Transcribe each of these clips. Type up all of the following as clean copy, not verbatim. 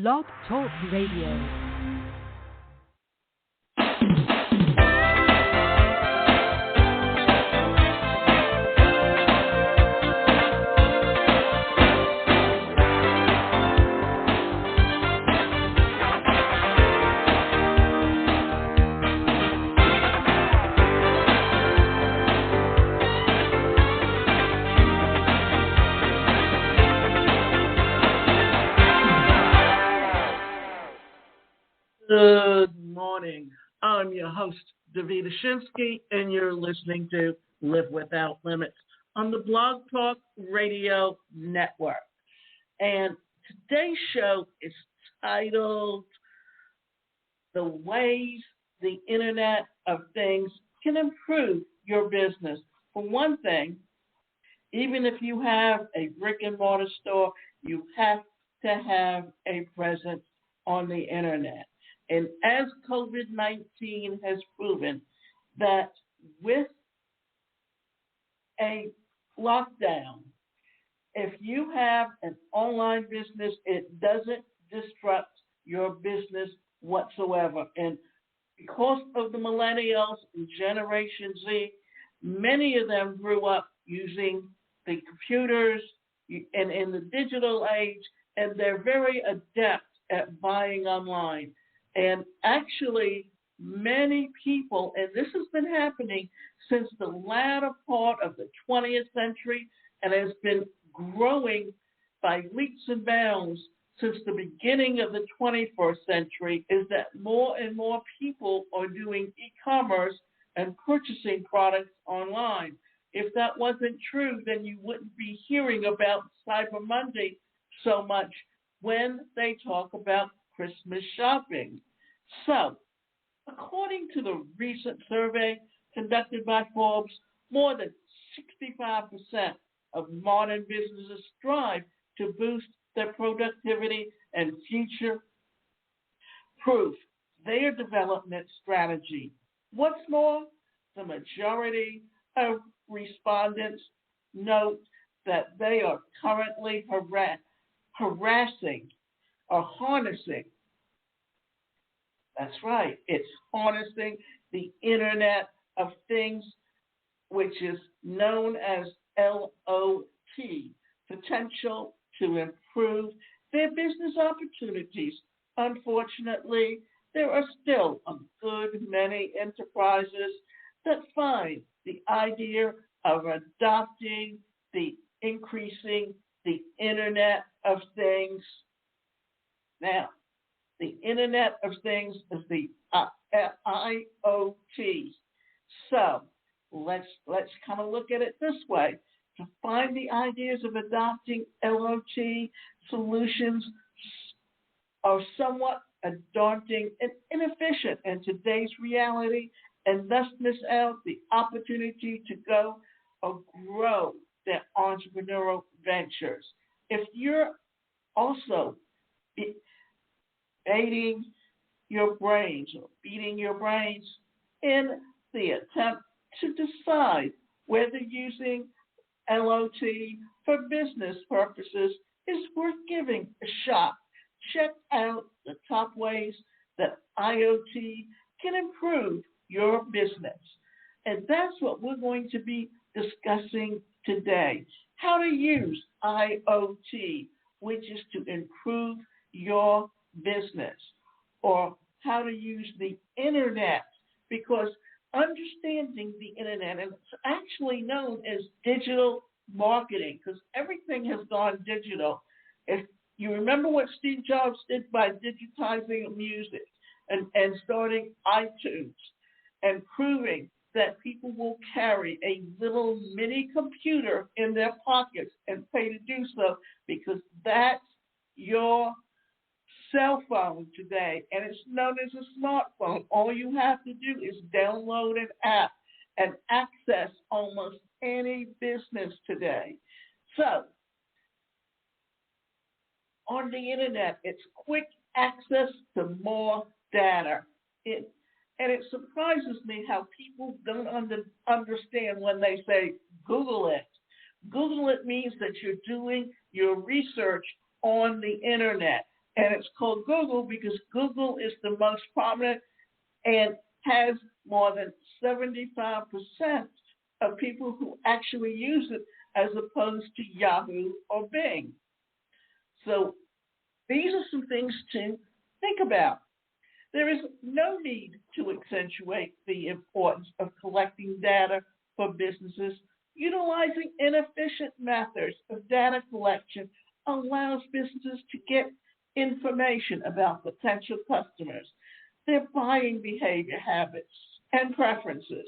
Blog Talk Radio. Good morning. I'm your host, Davida Shinsky, and you're listening to Live Without Limits on the Blog Talk Radio Network. And today's show is titled The Ways the Internet of Things Can Improve Your Business. For one thing, even if you have a brick and mortar store, you have to have a presence on the internet. And as COVID-19 has proven that with a lockdown, if you have an online business, it doesn't disrupt your business whatsoever. And because of the millennials and Generation Z, many of them grew up using the computers and in the digital age, and they're very adept at buying online. And actually, many people, and this has been happening since the latter part of the 20th century and has been growing by leaps and bounds since the beginning of the 21st century, is that more and more people are doing e-commerce and purchasing products online. If that wasn't true, then you wouldn't be hearing about Cyber Monday so much when they talk about Christmas shopping. So, according to the recent survey conducted by Forbes, more than 65% of modern businesses strive to boost their productivity and future-proof their development strategy. What's more, the majority of respondents note that they are currently harassing or harnessing. That's right, it's harnessing the Internet of Things, which is known as LOT, potential to improve their business opportunities. Unfortunately, there are still a good many enterprises that find the idea of adopting the increasing the Internet of Things. Now, the Internet of Things is the IoT. So let's kind of look at it this way. To find the ideas of adopting LOT solutions are somewhat daunting and inefficient in today's reality, and thus miss out the opportunity to go or grow their entrepreneurial ventures. If you're also beating your brains in the attempt to decide whether using LOT for business purposes is worth giving a shot, check out the top ways that IoT can improve your business. And that's what we're going to be discussing today. How to use IoT, which is to improve your business, or how to use the internet, because understanding the internet, and it's actually known as digital marketing, because everything has gone digital. If you remember what Steve Jobs did by digitizing music and starting iTunes and proving that people will carry a little mini computer in their pockets and pay to do so, because that's your cell phone today, and it's known as a smartphone. All you have to do is download an app and access almost any business today. So, on the internet, it's quick access to more data. And it surprises me how people don't understand when they say Google it. Google it means that you're doing your research on the internet. And it's called Google because Google is the most prominent and has more than 75% of people who actually use it as opposed to Yahoo or Bing. So these are some things to think about. There is no need to accentuate the importance of collecting data for businesses. Utilizing inefficient methods of data collection allows businesses to get information about potential customers, their buying behavior habits and preferences.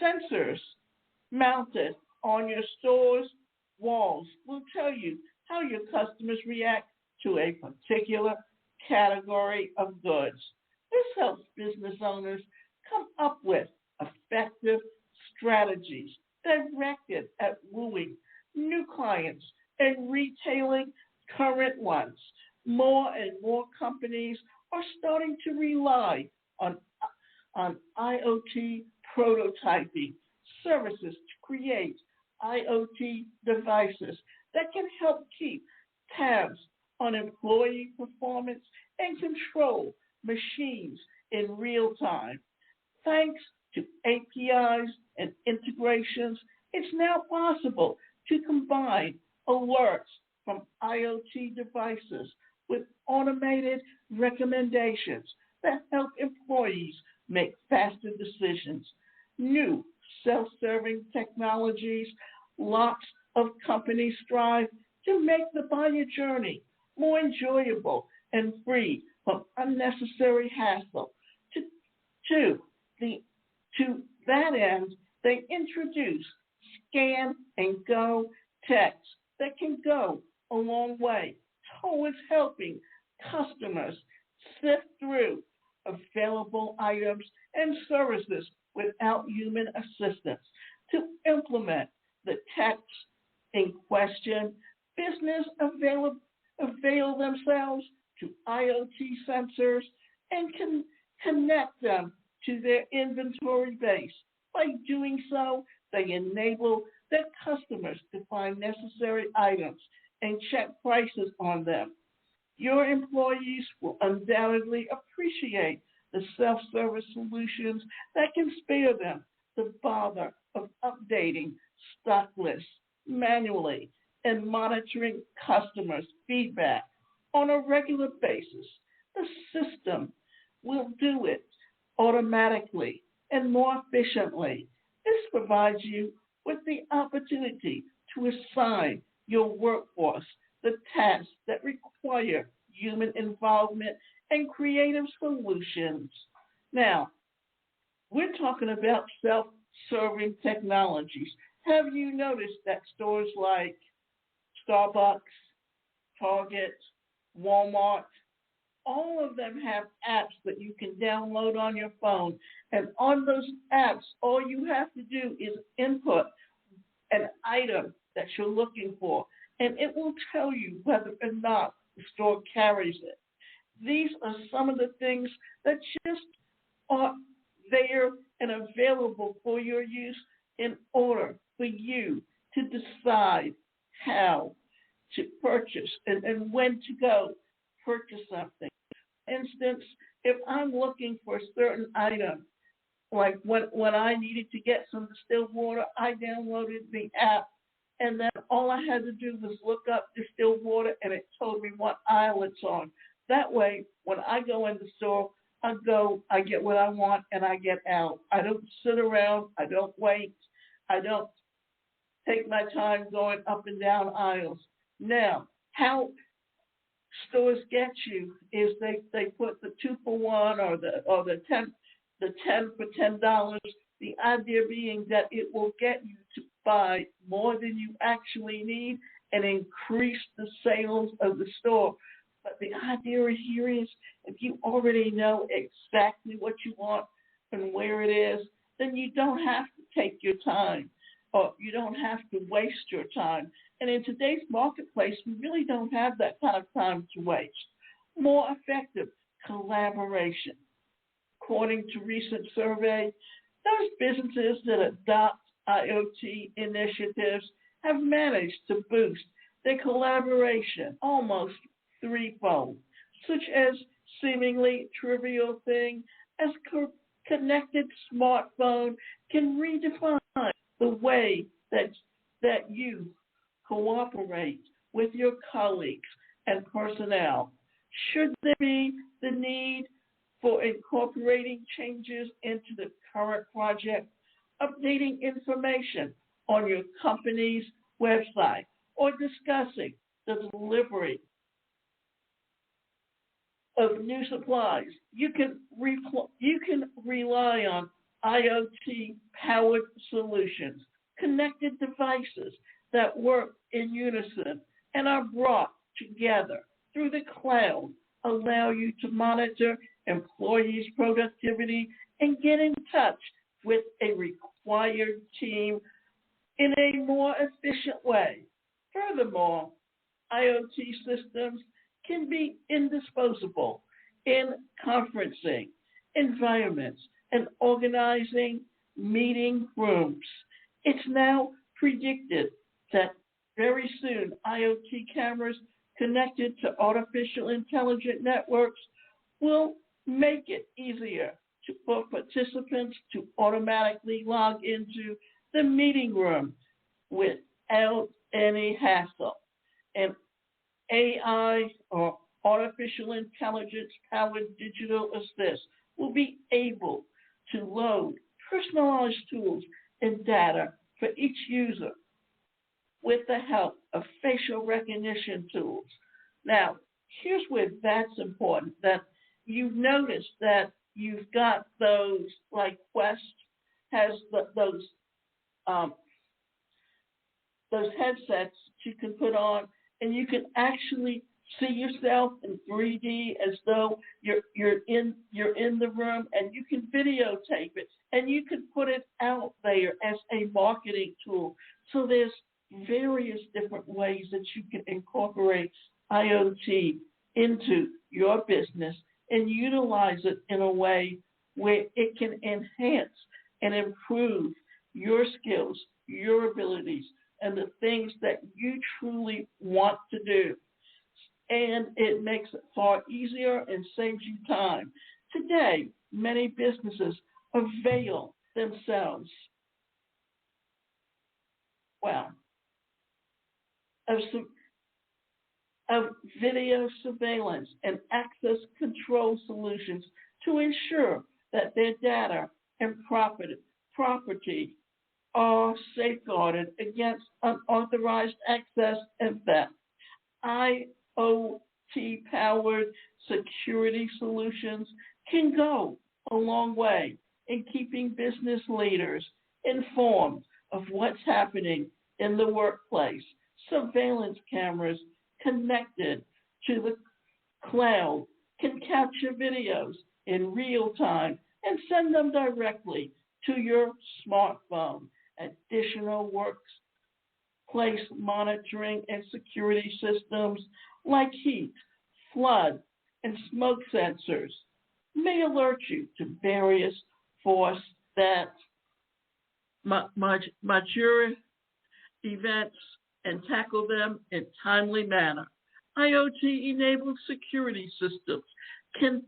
Sensors mounted on your store's walls will tell you how your customers react to a particular category of goods. This helps business owners come up with effective strategies directed at wooing new clients and retailing current ones. More and more companies are starting to rely on IoT prototyping services to create IoT devices that can help keep tabs on employee performance and control machines in real time. Thanks to APIs and integrations, it's now possible to combine alerts from IoT devices with automated recommendations that help employees make faster decisions. New self-serving technologies, lots of companies strive to make the buyer journey more enjoyable and free from unnecessary hassle. To that end, they introduce scan and go text that can go a long way towards helping customers sift through available items and services without human assistance. To implement the text in question, business avail themselves to IoT sensors and can connect them to their inventory base. By doing so, they enable their customers to find necessary items and check prices on them. Your employees will undoubtedly appreciate the self-service solutions that can spare them the bother of updating stock lists manually and monitoring customers' feedback on a regular basis. The system will do it automatically and more efficiently. This provides you with the opportunity to assign your workforce the tasks that require human involvement and creative solutions. Now, we're talking about self-serving technologies. Have you noticed that stores like Starbucks, Target, Walmart, all of them have apps that you can download on your phone. And on those apps, all you have to do is input an item that you're looking for, and it will tell you whether or not the store carries it. These are some of the things that just are there and available for your use in order for you to decide how to purchase and when to go purchase something. For instance, if I'm looking for a certain item, like when I needed to get some distilled water, I downloaded the app, and then all I had to do was look up distilled water, and it told me what aisle it's on. That way, when I go in the store, I get what I want, and I get out. I don't sit around. I don't wait. I don't take my time going up and down aisles. Now, how stores get you is they put the 2-for-1 or the 10 for $10. The idea being that it will get you to buy more than you actually need and increase the sales of the store. But the idea here is if you already know exactly what you want and where it is, then you don't have to take your time, or you don't have to waste your time. And in today's marketplace, we really don't have that kind of time to waste. More effective collaboration. According to recent survey, those businesses that adopt IoT initiatives have managed to boost their collaboration almost threefold. such as seemingly trivial thing as connected smartphone can redefine the way that you cooperate with your colleagues and personnel. Should there be the need for incorporating changes into the current project, updating information on your company's website, or discussing the delivery of new supplies, you can rely on IoT-powered solutions, connected devices that work in unison and are brought together through the cloud, allow you to monitor employees' productivity and get in touch with a required team in a more efficient way. Furthermore, IoT systems can be indispensable in conferencing environments and organizing meeting rooms. It's now predicted that very soon IoT cameras connected to artificial intelligent networks will make it easier for participants to automatically log into the meeting room without any hassle. And AI, or artificial intelligence powered digital assist, will be able to load personalized tools and data for each user with the help of facial recognition tools. Now, here's where that's important, that you've noticed that you've got those, like Quest has those headsets you can put on, and you can actually see yourself in 3D as though you're in the room, and you can videotape it, and you can put it out there as a marketing tool. So there's various different ways that you can incorporate IoT into your business and utilize it in a way where it can enhance and improve your skills, your abilities, and the things that you truly want to do. And it makes it far easier and saves you time. Today, many businesses avail themselves, of video surveillance and access control solutions to ensure that their data and property are safeguarded against unauthorized access and theft. IoT-powered security solutions can go a long way in keeping business leaders informed of what's happening in the workplace. Surveillance cameras connected to the cloud can capture videos in real time and send them directly to your smartphone. Additional workplace monitoring and security systems like heat, flood, and smoke sensors may alert you to various force that mature events and tackle them in timely manner. IoT-enabled security systems can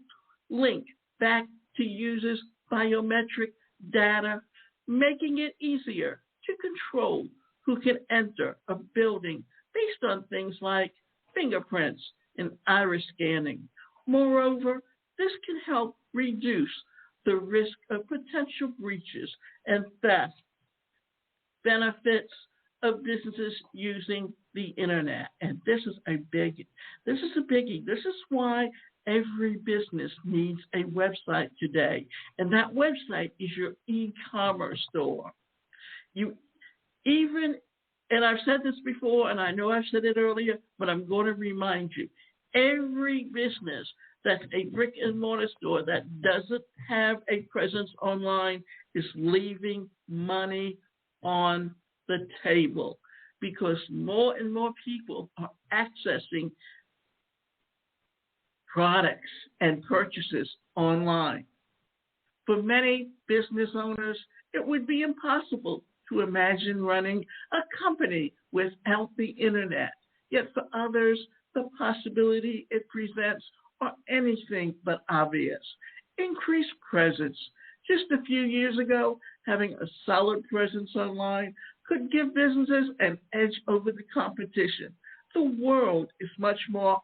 link back to users' biometric data, making it easier to control who can enter a building based on things like fingerprints and iris scanning. Moreover, this can help reduce the risk of potential breaches and theft. Benefits of businesses using the internet, and this is a biggie. This is why every business needs a website today, and that website is your e-commerce store. And I've said this before, and I know I've said it earlier, but I'm going to remind you, every business that's a brick and mortar store that doesn't have a presence online is leaving money on the table, because more and more people are accessing products and purchases online. For many business owners, it would be impossible to imagine running a company without the internet. Yet for others, the possibility it presents are anything but obvious. Increased presence. Just a few years ago, having a solid presence online could give businesses an edge over the competition. The world is much more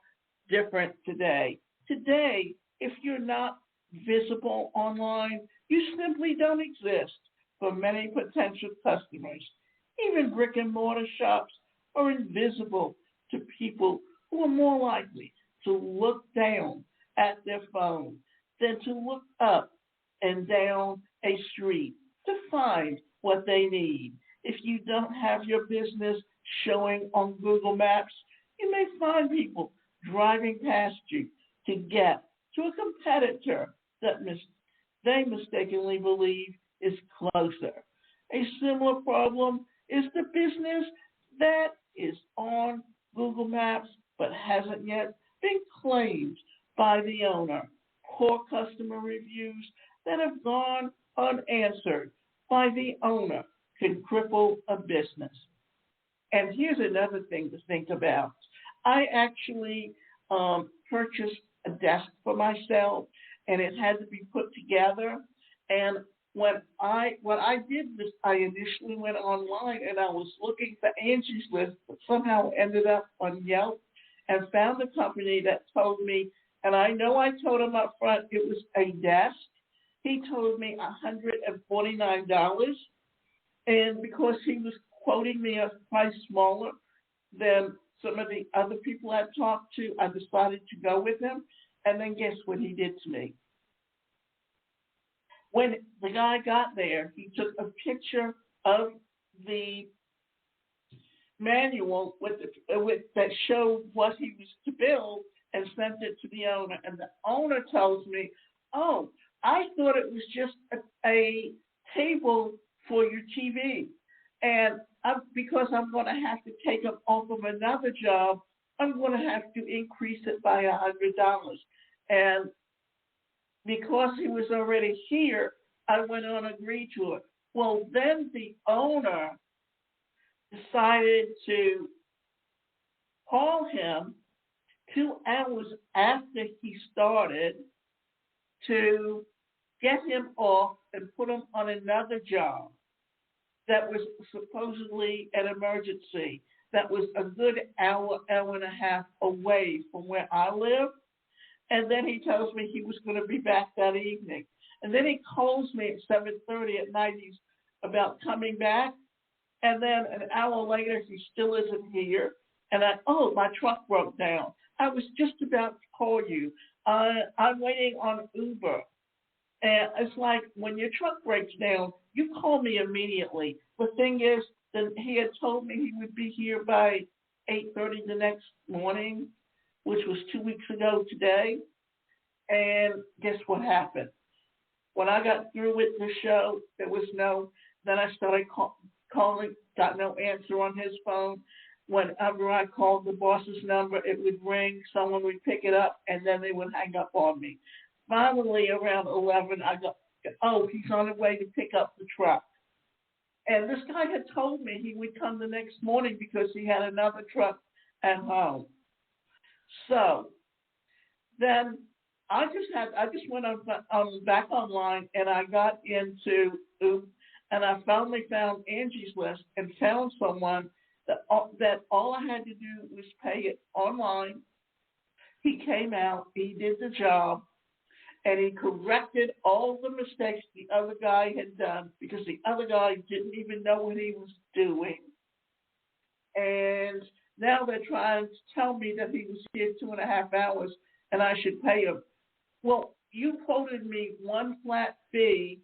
different today. Today, if you're not visible online, you simply don't exist for many potential customers. Even brick and mortar shops are invisible to people who are more likely to look down at their phone than to look up and down a street to find what they need. If you don't have your business showing on Google Maps, you may find people driving past you to get to a competitor that they mistakenly believe is closer. A similar problem is the business that is on Google Maps but hasn't yet been claimed by the owner. Poor customer reviews that have gone unanswered by the owner can cripple a business. And here's another thing to think about. I actually purchased a desk for myself, and it had to be put together. And what I did was I initially went online and I was looking for Angie's List, but somehow ended up on Yelp and found a company that told me, and I know I told him up front it was a desk. He told me $149, and because he was quoting me a price smaller than some of the other people I talked to, I decided to go with him. And then guess what he did to me? When the guy got there, he took a picture of the manual that showed what he was to build and sent it to the owner. And the owner tells me, "Oh, I thought it was just a table for your TV. And because I'm going to have to take it off of another job, I'm going to have to increase it by $100. And because he was already here, I went on and agreed to it. Well, then the owner decided to call him 2 hours after he started to get him off and put him on another job that was supposedly an emergency, that was a good hour, hour and a half away from where I live. And then he tells me he was going to be back that evening. And then he calls me at 7:30 at night. He's about coming back. And then an hour later, he still isn't here. And my truck broke down. I was just about to call you. I'm waiting on Uber. And it's like when your truck breaks down, you call me immediately. The thing is that he had told me he would be here by 8:30 the next morning, which was 2 weeks ago today. And guess what happened? When I got through with the show, there was then I started calling, got no answer on his phone. Whenever I called the boss's number, it would ring, someone would pick it up, and then they would hang up on me. Finally, around 11, I got, he's on the way to pick up the truck. And this guy had told me he would come the next morning because he had another truck at home. So then I just went back online, and I got into Uber, and I finally found Angie's List and found someone that all I had to do was pay it online. He came out, he did the job, and he corrected all the mistakes the other guy had done because the other guy didn't even know what he was doing. And now they're trying to tell me that he was here 2.5 hours and I should pay him. Well, you quoted me one flat fee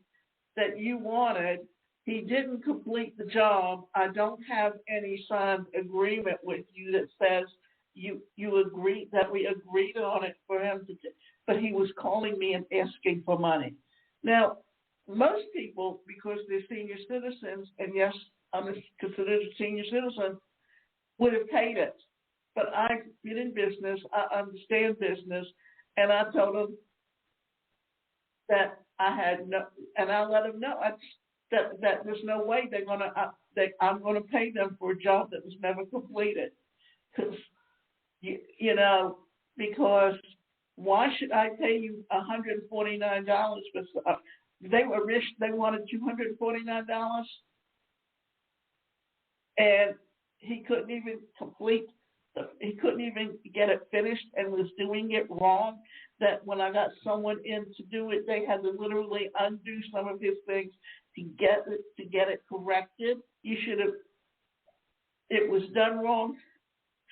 that you wanted. He didn't complete the job. I don't have any signed agreement with you that says you agreed that we agreed on it for him to do. But he was calling me and asking for money. Now, most people, because they're senior citizens, and yes, I'm considered a senior citizen, would have paid it. But I've been in business, I understand business, and I told him that I had no, and I let him know that there's no way I'm going to pay them for a job that was never completed. Because, because Why should I pay you $149 for stuff? They were rich. They wanted $249, and he couldn't even he couldn't even get it finished and was doing it wrong. That when I got someone in to do it, they had to literally undo some of his things to get it corrected. You should have. It was done wrong.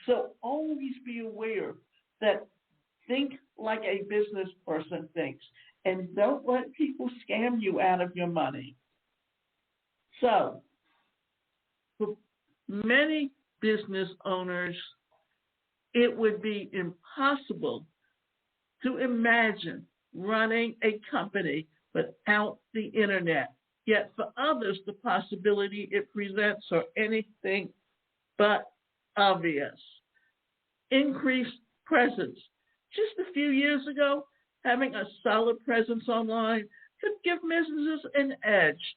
So always be aware that think like a business person thinks, and don't let people scam you out of your money. So for many business owners, it would be impossible to imagine running a company without the internet. Yet for others, the possibility it presents are anything but obvious. Increased presence. Just a few years ago, having a solid presence online could give businesses an edge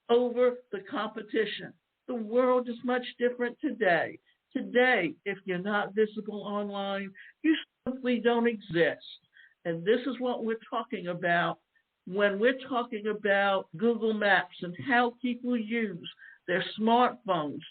over the competition. The world is much different today. Today, if you're not visible online, you simply don't exist. And this is what we're talking about when we're talking about Google Maps and how people use their smartphones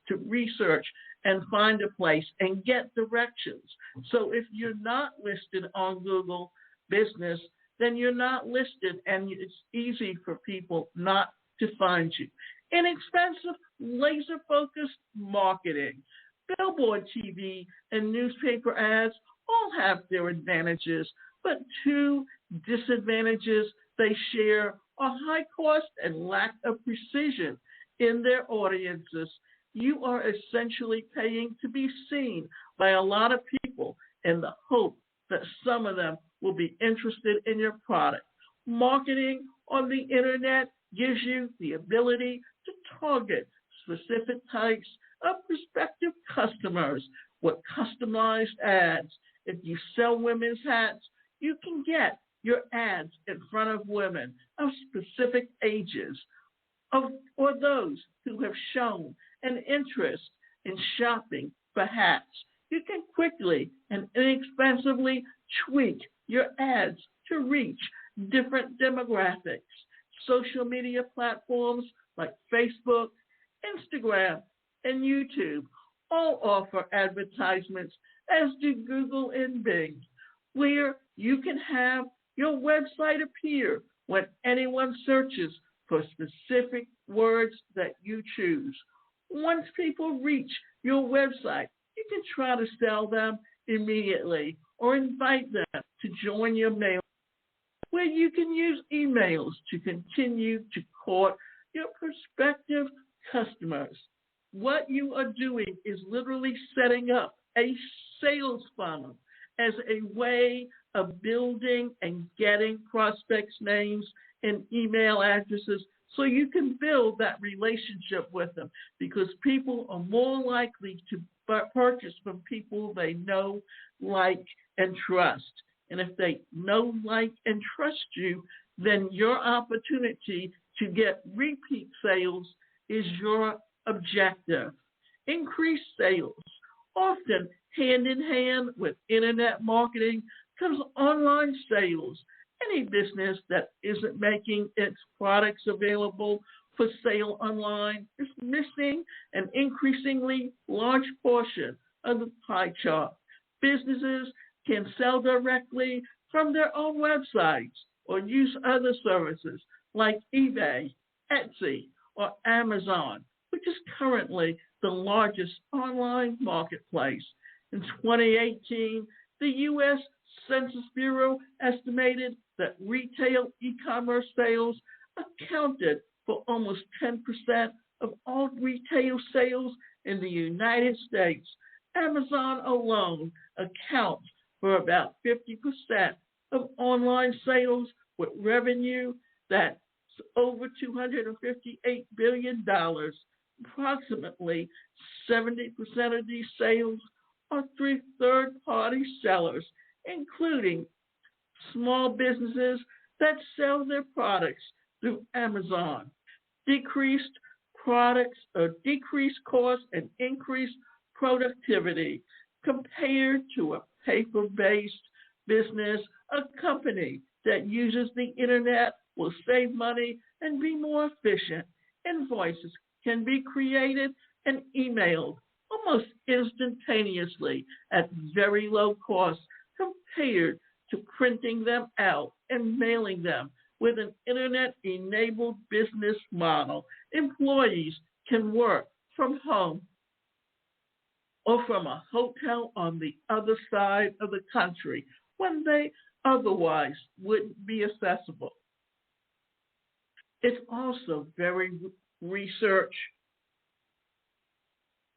to research and find a place and get directions. So if you're not listed on Google Business, then you're not listed, and it's easy for people not to find you. Inexpensive, laser-focused marketing. Billboard TV and newspaper ads all have their advantages, but two disadvantages they share are high cost and lack of precision in their audiences. You are essentially paying to be seen by a lot of people in the hope that some of them will be interested in your product. Marketing on the internet gives you the ability to target specific types of prospective customers with customized ads. If you sell women's hats, you can get your ads in front of women of specific ages, or those who have shown an interest in shopping for hats. You can quickly and inexpensively tweak your ads to reach different demographics. Social media platforms like Facebook, Instagram, and YouTube all offer advertisements, as do Google and Bing, where you can have your website appear when anyone searches for specific words that you choose. Once people reach your website, you can try to sell them immediately or invite them to join your mail, where you can use emails to continue to court your prospective customers. What you are doing is literally setting up a sales funnel as a way of building and getting prospects' names and email addresses so you can build that relationship with them, because people are more likely to purchase from people they know, like, and trust. And if they know, like, and trust you, then your opportunity to get repeat sales is your objective. Increased sales. Often hand in hand with internet marketing comes online sales. Any business that isn't making its products available for sale online is missing an increasingly large portion of the pie chart. Businesses can sell directly from their own websites or use other services like eBay, Etsy, or Amazon, which is currently the largest online marketplace. In 2018, the U.S. Census Bureau estimated that retail e-commerce sales accounted for almost 10% of all retail sales in the United States. Amazon alone accounts for about 50% of online sales, with revenue that's over $258 billion. Approximately 70% of these sales are through third-party sellers, including small businesses that sell their products through Amazon. Decreased cost and increased productivity compared to a paper-based business, a company that uses the internet will save money and be more efficient. Invoices can be created and emailed almost instantaneously at very low cost compared to printing them out and mailing them. With an internet-enabled business model, employees can work from home or from a hotel on the other side of the country when they otherwise wouldn't be accessible. It's also very research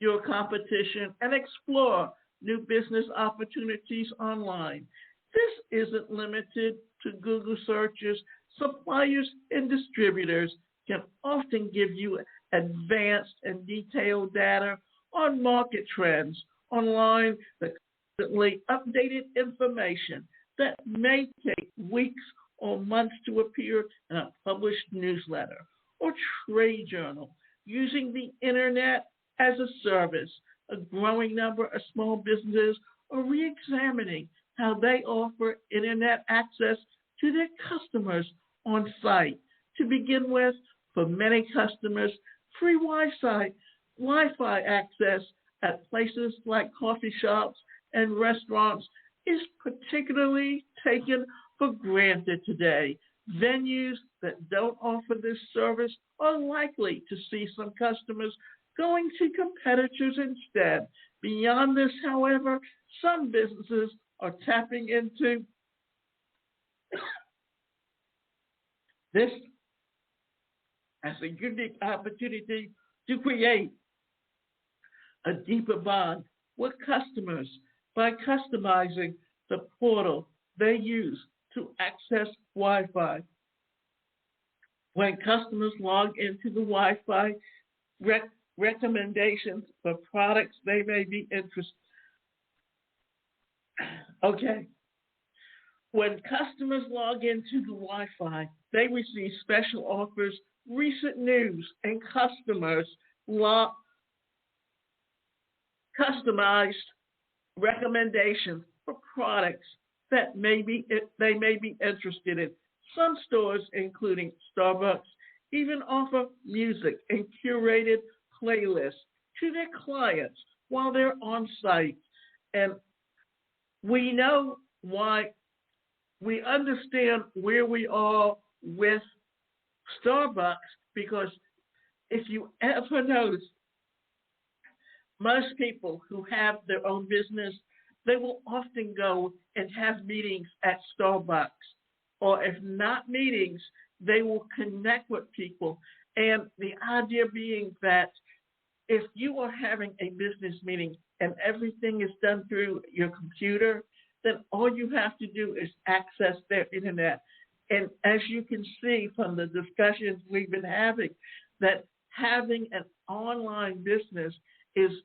your competition and explore new business opportunities online. This isn't limited to Google searches. Suppliers and distributors can often give you advanced and detailed data on market trends online, the constantly updated information that may take weeks or months to appear in a published newsletter or trade journal. Using the internet as a service, a growing number of small businesses are re-examining how they offer internet access to their customers on site. To begin with, for many customers, free Wi-Fi access at places like coffee shops and restaurants is particularly taken for granted today. Venues that don't offer this service are likely to see some customers going to competitors instead. Beyond this, however, some businesses are tapping into this as a unique opportunity to create a deeper bond with customers by customizing the portal they use to access Wi-Fi. When customers log into the Wi-Fi, recommendations for products they may be interested. Okay. When customers log into the Wi-Fi, they receive special offers, recent news, and customized recommendations for products that they may be interested in. Some stores, including Starbucks, even offer music and curated playlists to their clients while they're on site. And we know why. We understand where we are with Starbucks, because if you ever notice, most people who have their own business, they will often go and have meetings at Starbucks. Or if not meetings, they will connect with people. And the idea being that if you are having a business meeting and everything is done through your computer, then all you have to do is access their internet. And as you can see from the discussions we've been having, that having an online business is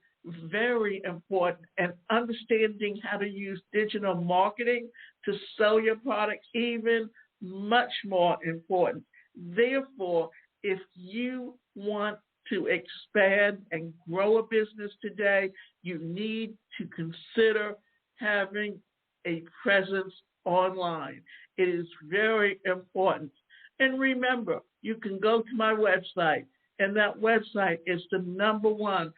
very important, and understanding how to use digital marketing to sell your products even much more important. Therefore, if you want to expand and grow a business today, you need to consider having a presence online. It is very important. And remember, you can go to my website, and that website is the #1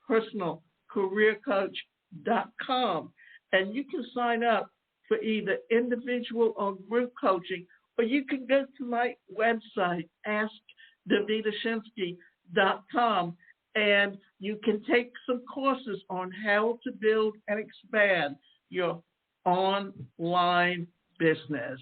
personalcareercoach.com. And you can sign up for either individual or group coaching, or you can go to my website, askdavidashinsky.com, and you can take some courses on how to build and expand your online business.